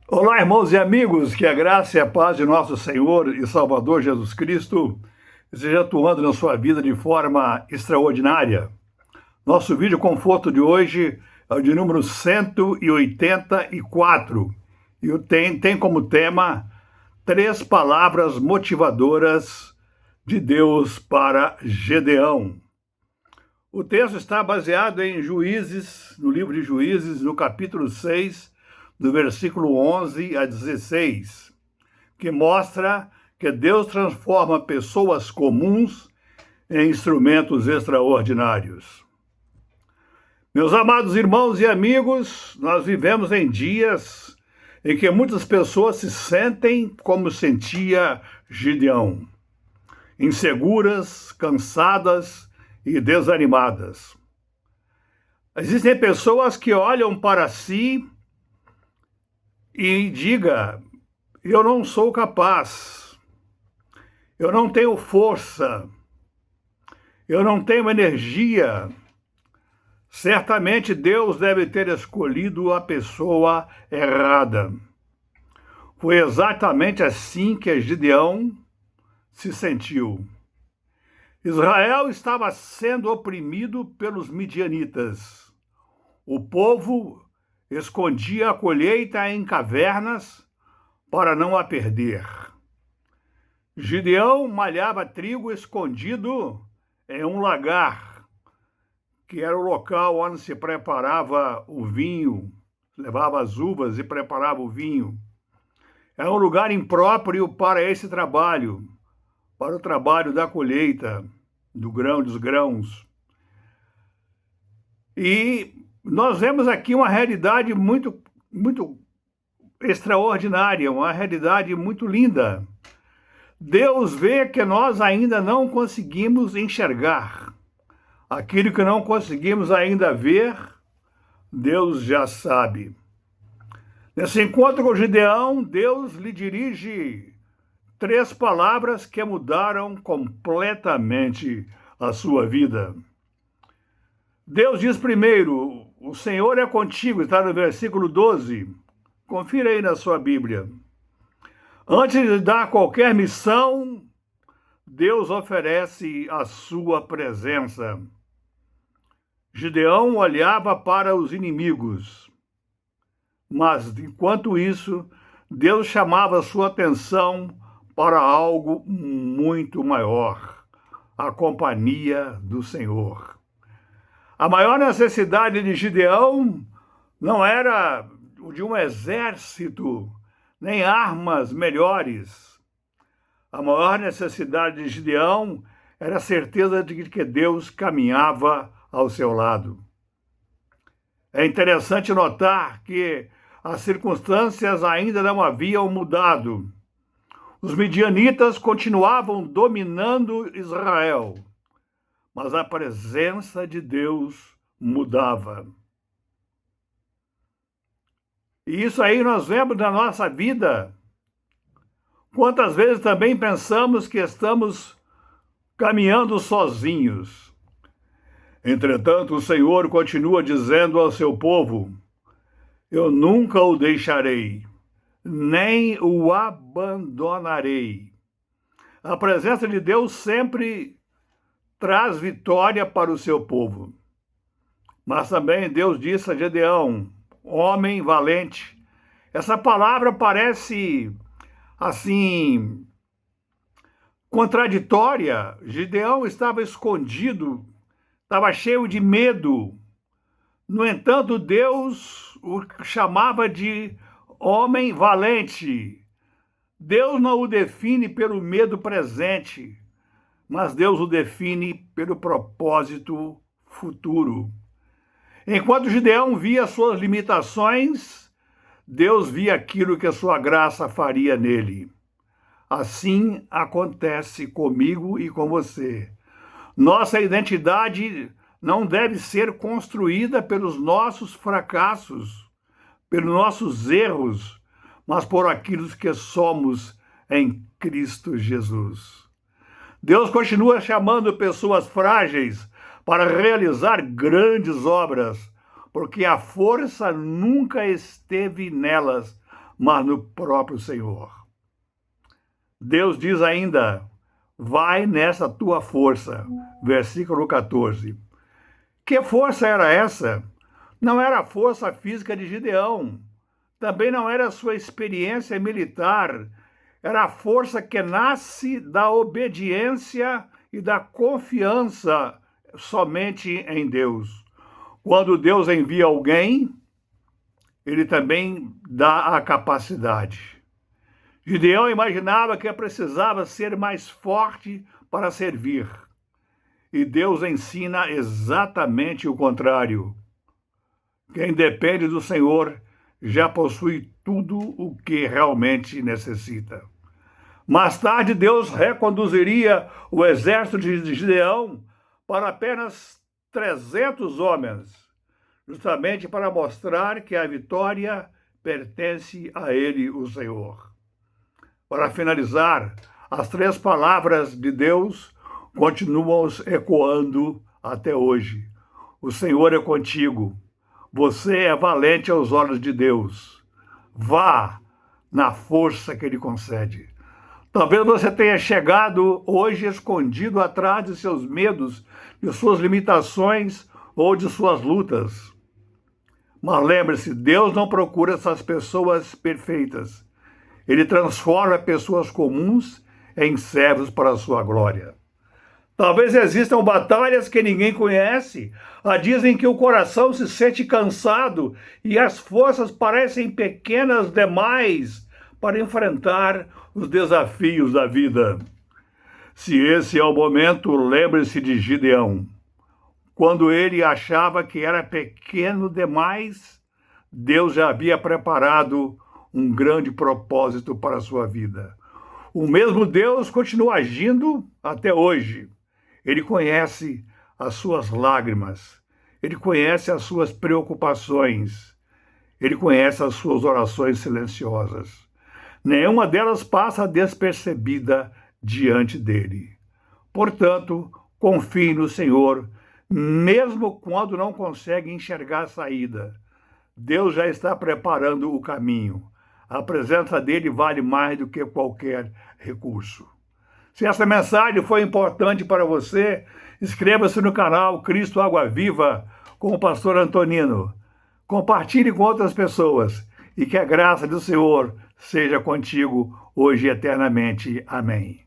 Olá, irmãos e amigos, que a graça e a paz de nosso Senhor e Salvador Jesus Cristo esteja atuando na sua vida de forma extraordinária. Nosso vídeo conforto de hoje é o de número 184 e tem como tema três palavras motivadoras de Deus para Gedeão. O texto está baseado em Juízes, no livro de Juízes, no capítulo 6, do versículo 11 a 16, que mostra que Deus transforma pessoas comuns em instrumentos extraordinários. Meus amados irmãos e amigos, nós vivemos em dias em que muitas pessoas se sentem como sentia Gideão, inseguras, cansadas e desanimadas. Existem pessoas que olham para si e diga: eu não sou capaz, eu não tenho força, eu não tenho energia. Certamente Deus deve ter escolhido a pessoa errada. Foi exatamente assim que Gideão se sentiu. Israel estava sendo oprimido pelos midianitas. O povo escondia a colheita em cavernas para não a perder. Gideão malhava trigo escondido em um lagar, que era o local onde se preparava o vinho, levava as uvas e preparava o vinho. Era um lugar impróprio para esse trabalho, para o trabalho da colheita, do grão, dos grãos. E nós vemos aqui uma realidade muito extraordinária, uma realidade muito linda. Deus vê que nós ainda não conseguimos enxergar. Aquilo que não conseguimos ainda ver, Deus já sabe. Nesse encontro com Gideão, Deus lhe dirige três palavras que mudaram completamente a sua vida. Deus diz primeiro: o Senhor é contigo, está no versículo 12. Confira aí na sua Bíblia. Antes de dar qualquer missão, Deus oferece a sua presença. Gideão olhava para os inimigos, mas enquanto isso, Deus chamava a sua atenção para algo muito maior: a companhia do Senhor. A maior necessidade de Gideão não era o de um exército, nem armas melhores. A maior necessidade de Gideão era a certeza de que Deus caminhava ao seu lado. É interessante notar que as circunstâncias ainda não haviam mudado. Os midianitas continuavam dominando Israel, mas a presença de Deus mudava. E isso aí nós vemos na nossa vida. Quantas vezes também pensamos que estamos caminhando sozinhos. Entretanto, o Senhor continua dizendo ao seu povo: eu nunca o deixarei, nem o abandonarei. A presença de Deus sempre traz vitória para o seu povo. Mas também Deus disse a Gedeão: homem valente. Essa palavra parece, assim, contraditória. Gideão estava escondido, estava cheio de medo. No entanto, Deus o chamava de homem valente. Deus não o define pelo medo presente, mas Deus o define pelo propósito futuro. Enquanto Gideão via suas limitações, Deus via aquilo que a sua graça faria nele. Assim acontece comigo e com você. Nossa identidade não deve ser construída pelos nossos fracassos, pelos nossos erros, mas por aquilo que somos em Cristo Jesus. Deus continua chamando pessoas frágeis para realizar grandes obras, porque a força nunca esteve nelas, mas no próprio Senhor. Deus diz ainda, vai nessa tua força. Versículo 14. Que força era essa? Não era a força física de Gideão. Também não era a sua experiência militar. Era a força que nasce da obediência e da confiança somente em Deus. Quando Deus envia alguém, ele também dá a capacidade. Gideão imaginava que precisava ser mais forte para servir. E Deus ensina exatamente o contrário. Quem depende do Senhor já possui tudo o que realmente necessita. Mais tarde, Deus reconduziria o exército de Gideão para apenas 300 homens, justamente para mostrar que a vitória pertence a ele, o Senhor. Para finalizar, as 3 palavras de Deus continuam ecoando até hoje. O Senhor é contigo. Você é valente aos olhos de Deus. Vá na força que Ele concede. Talvez você tenha chegado hoje escondido atrás de seus medos, de suas limitações ou de suas lutas. Mas lembre-se, Deus não procura essas pessoas perfeitas. Ele transforma pessoas comuns em servos para a sua glória. Talvez existam batalhas que ninguém conhece. Dizem que o coração se sente cansado e as forças parecem pequenas demais para enfrentar os desafios da vida. Se esse é o momento, lembre-se de Gideão. Quando ele achava que era pequeno demais, Deus já havia preparado um grande propósito para a sua vida. O mesmo Deus continua agindo até hoje. Ele conhece as suas lágrimas, ele conhece as suas preocupações, ele conhece as suas orações silenciosas. Nenhuma delas passa despercebida diante dele. Portanto, confie no Senhor, mesmo quando não consegue enxergar a saída. Deus já está preparando o caminho. A presença dele vale mais do que qualquer recurso. Se essa mensagem foi importante para você, inscreva-se no canal Cristo Água Viva com o pastor Antonino. Compartilhe com outras pessoas e que a graça do Senhor seja contigo hoje e eternamente. Amém.